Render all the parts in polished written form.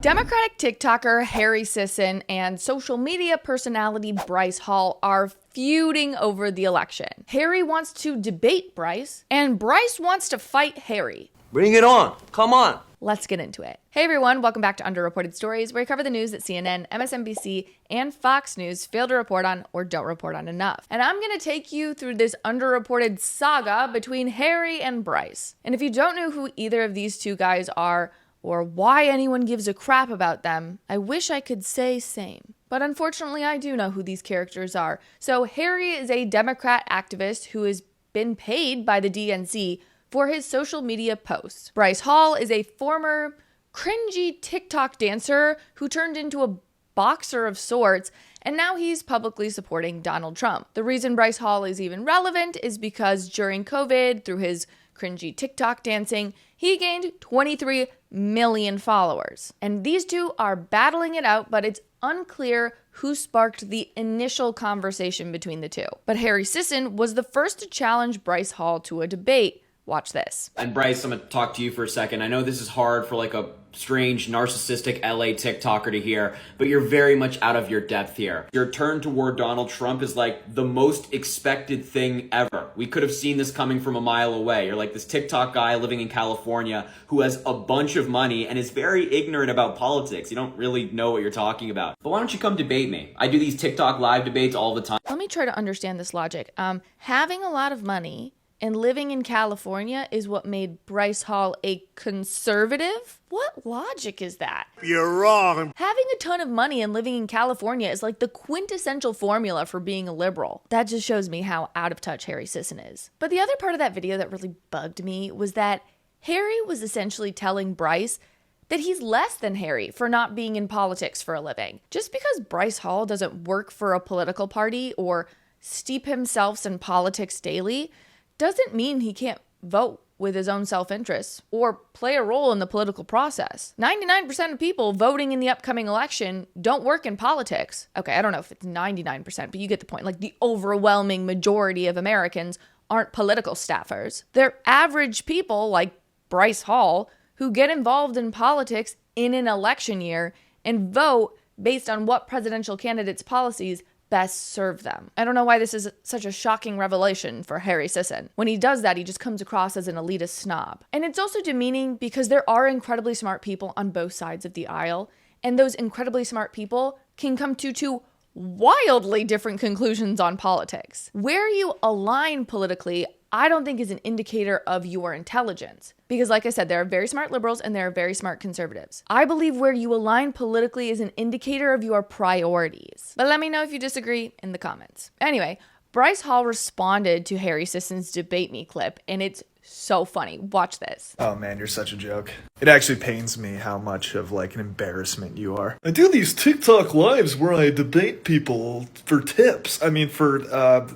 Democratic TikToker Harry Sisson and social media personality Bryce Hall are feuding over the election. Harry wants to debate Bryce, and Bryce wants to fight Harry. Bring it on. Come on. Let's get into it. Hey everyone, welcome back to Underreported Stories, where we cover the news that CNN, MSNBC, and Fox News fail to report on or don't report on enough. And I'm going to take you through this underreported saga between Harry and Bryce. And if you don't know who either of these two guys are, or why anyone gives a crap about them, I wish I could say same. But unfortunately, I do know who these characters are. So Harry is a Democrat activist who has been paid by the DNC for his social media posts. Bryce Hall is a former cringy TikTok dancer who turned into a boxer of sorts, and now he's publicly supporting Donald Trump. The reason Bryce Hall is even relevant is because during COVID, through his cringy TikTok dancing, he gained 23 million followers. And these two are battling it out, but it's unclear who sparked the initial conversation between the two. But Harry Sisson was the first to challenge Bryce Hall to a debate. Watch this. And Bryce, I'm going to talk to you for a second. I know this is hard for like a strange, narcissistic LA TikToker to hear, but you're very much out of your depth here. Your turn toward Donald Trump is like the most expected thing ever. We could have seen this coming from a mile away. You're like this TikTok guy living in California who has a bunch of money and is very ignorant about politics. You don't really know what you're talking about. But why don't you come debate me? I do these TikTok live debates all the time. Let me try to understand this logic. Having a lot of money and living in California is what made Bryce Hall a conservative? What logic is that? You're wrong. Having a ton of money and living in California is like the quintessential formula for being a liberal. That just shows me how out of touch Harry Sisson is. But the other part of that video that really bugged me was that Harry was essentially telling Bryce that he's less than Harry for not being in politics for a living. Just because Bryce Hall doesn't work for a political party or steep himself in politics daily doesn't mean he can't vote with his own self-interest or play a role in the political process. 99% of people voting in the upcoming election don't work in politics. Okay, I don't know if it's 99%, but you get the point. Like the overwhelming majority of Americans aren't political staffers. They're average people like Bryce Hall who get involved in politics in an election year and vote based on what presidential candidates' policies best serve them. I don't know why this is such a shocking revelation for Harry Sisson. When he does that, he just comes across as an elitist snob. And it's also demeaning because there are incredibly smart people on both sides of the aisle, and those incredibly smart people can come to two wildly different conclusions on politics. Where you align politically, I don't think is an indicator of your intelligence. Because like I said, there are very smart liberals and there are very smart conservatives. I believe where you align politically is an indicator of your priorities. But let me know if you disagree in the comments. Anyway, Bryce Hall responded to Harry Sisson's Debate Me clip, and it's so funny. Watch this. Oh man, you're such a joke. It actually pains me how much of like an embarrassment you are. I do these TikTok lives where I debate people for tips. I mean, for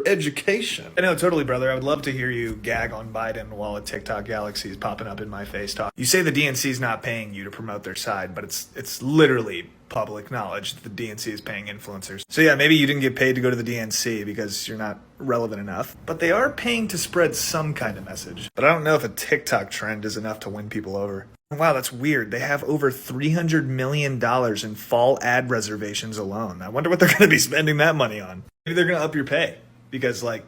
education. I know, totally, brother. I would love to hear you gag on Biden while a TikTok galaxy is popping up in my face talk. You say the DNC is not paying you to promote their side, but it's literally public knowledge that the DNC is paying influencers. So yeah, maybe you didn't get paid to go to the DNC because you're not relevant enough, but they are paying to spread some kind of message. But I don't know if a TikTok trend is enough to win people over. Wow, that's weird. They have over $300 million in fall ad reservations alone. I wonder what they're going to be spending that money on. Maybe they're going to up your pay because like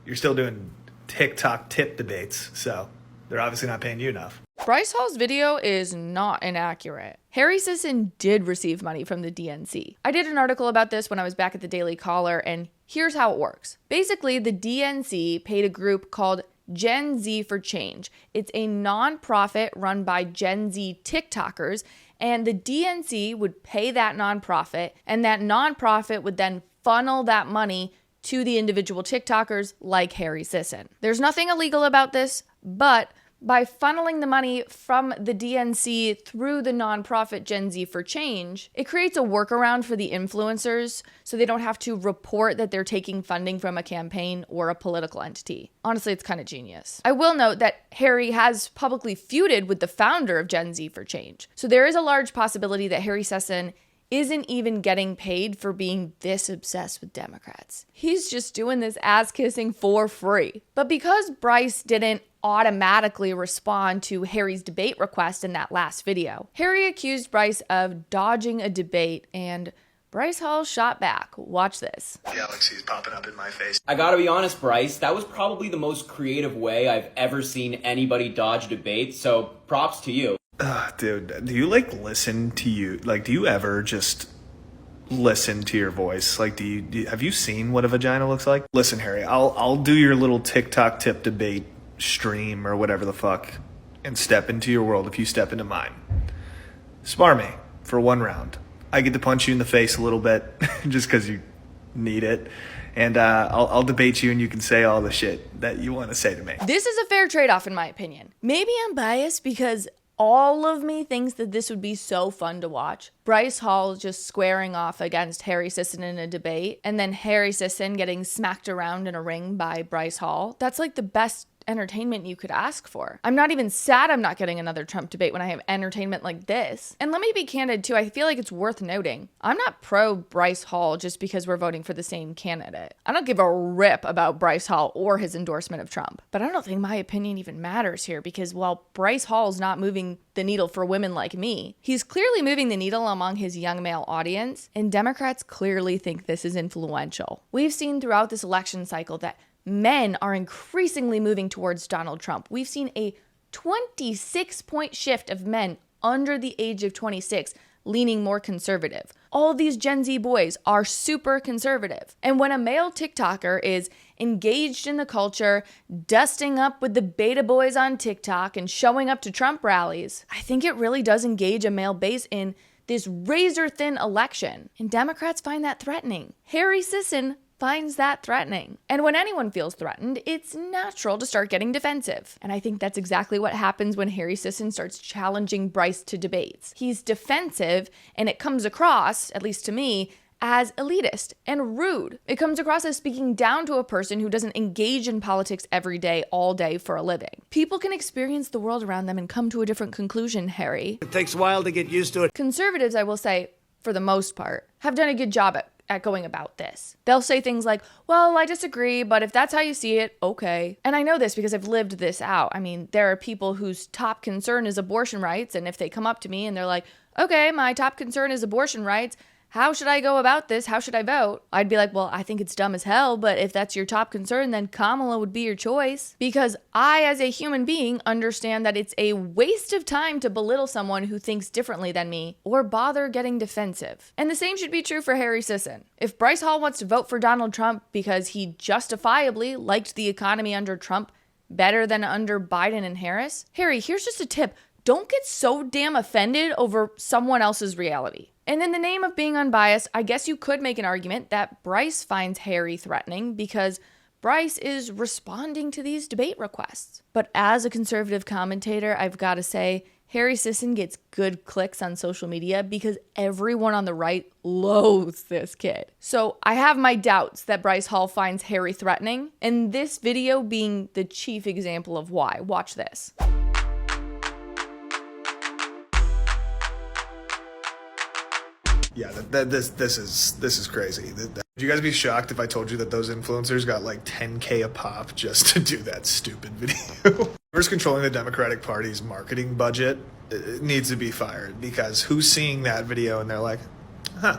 you're still doing TikTok tip debates. So they're obviously not paying you enough. Bryce Hall's video is not inaccurate. Harry Sisson did receive money from the DNC. I did an article about this when I was back at the Daily Caller, and here's how it works. Basically, the DNC paid a group called Gen Z for Change. It's a nonprofit run by Gen Z TikTokers, and the DNC would pay that nonprofit, and that nonprofit would then funnel that money to the individual TikTokers like Harry Sisson. There's nothing illegal about this, but by funneling the money from the DNC through the nonprofit Gen Z for Change, it creates a workaround for the influencers so they don't have to report that they're taking funding from a campaign or a political entity. Honestly, it's kind of genius. I will note that Harry has publicly feuded with the founder of Gen Z for Change. So there is a large possibility that Harry Sisson isn't even getting paid for being this obsessed with Democrats. He's just doing this ass kissing for free. But because Bryce didn't automatically respond to Harry's debate request in that last video. Harry accused Bryce of dodging a debate, and Bryce Hall shot back. Watch this. Galaxies popping up in my face. I gotta be honest, Bryce, that was probably the most creative way I've ever seen anybody dodge debate, so props to you. Dude, do you listen to you? Do you ever just listen to your voice? Have you seen what a vagina looks like? Listen, Harry, I'll do your little TikTok tip debate stream or whatever the fuck and step into your world if you step into mine. Spar me for 1 round. I get to punch you in the face a little bit just because you need it. And I'll debate you and you can say all the shit that you want to say to me. This is a fair trade-off in my opinion. Maybe I'm biased because all of me thinks that this would be so fun to watch. Bryce Hall just squaring off against Harry Sisson in a debate, and then Harry Sisson getting smacked around in a ring by Bryce Hall. That's like the best entertainment you could ask for. I'm not even sad I'm not getting another Trump debate when I have entertainment like this. And let me be candid too, I feel like it's worth noting, I'm not pro Bryce Hall just because we're voting for the same candidate. I don't give a rip about Bryce Hall or his endorsement of Trump. But I don't think my opinion even matters here, because while Bryce Hall's not moving the needle for women like me, he's clearly moving the needle among his young male audience, and Democrats clearly think this is influential. We've seen throughout this election cycle that men are increasingly moving towards Donald Trump. We've seen a 26-point shift of men under the age of 26 leaning more conservative. All these Gen Z boys are super conservative. And when a male TikToker is engaged in the culture, dusting up with the beta boys on TikTok and showing up to Trump rallies, I think it really does engage a male base in this razor-thin election. And Democrats find that threatening. Harry Sisson finds that threatening. And when anyone feels threatened, it's natural to start getting defensive. And I think that's exactly what happens when Harry Sisson starts challenging Bryce to debates. He's defensive, and it comes across, at least to me, as elitist and rude. It comes across as speaking down to a person who doesn't engage in politics every day, all day for a living. People can experience the world around them and come to a different conclusion, Harry. It takes a while to get used to it. Conservatives, I will say, for the most part, have done a good job at going about this. They'll say things like, well, I disagree, but if that's how you see it, okay. And I know this because I've lived this out. I mean, there are people whose top concern is abortion rights, and if they come up to me and they're like, okay, my top concern is abortion rights, how should I go about this? How should I vote? I'd be like, well, I think it's dumb as hell, but if that's your top concern, then Kamala would be your choice. Because I, as a human being, understand that it's a waste of time to belittle someone who thinks differently than me or bother getting defensive. And the same should be true for Harry Sisson. If Bryce Hall wants to vote for Donald Trump because he justifiably liked the economy under Trump better than under Biden and Harris, Harry, here's just a tip. Don't get so damn offended over someone else's reality. And in the name of being unbiased, I guess you could make an argument that Bryce finds Harry threatening because Bryce is responding to these debate requests. But as a conservative commentator, I've got to say, Harry Sisson gets good clicks on social media because everyone on the right loathes this kid. So I have my doubts that Bryce Hall finds Harry threatening, and this video being the chief example of why. Watch this. Yeah, this is crazy. Would you guys be shocked if I told you that those influencers got 10K a pop just to do that stupid video? Whoever's controlling the Democratic Party's marketing budget needs to be fired, because who's seeing that video and they're like, huh,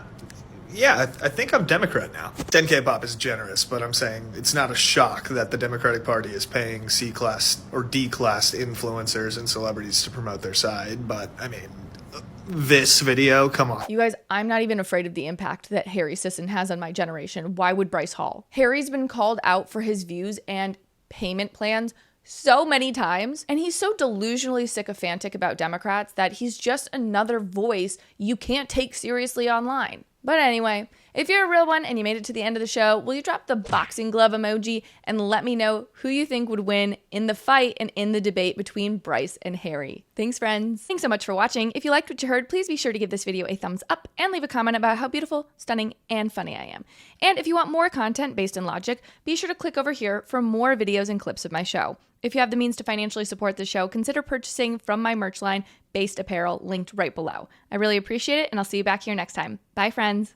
yeah, I think I'm Democrat now. 10K a pop is generous, but I'm saying it's not a shock that the Democratic Party is paying C-class or D-class influencers and celebrities to promote their side, but I mean, this video, come on. You guys, I'm not even afraid of the impact that Harry Sisson has on my generation. Why would Bryce Hall? Harry's been called out for his views and payment plans so many times, and he's so delusionally sycophantic about Democrats that he's just another voice you can't take seriously online. But anyway, if you're a real one and you made it to the end of the show, will you drop the boxing glove emoji and let me know who you think would win in the fight and in the debate between Bryce and Harry? Thanks, friends. Thanks so much for watching. If you liked what you heard, please be sure to give this video a thumbs up and leave a comment about how beautiful, stunning, and funny I am. And if you want more content based in logic, be sure to click over here for more videos and clips of my show. If you have the means to financially support the show, consider purchasing from my merch line, Based Apparel, linked right below. I really appreciate it, and I'll see you back here next time. Bye, friends.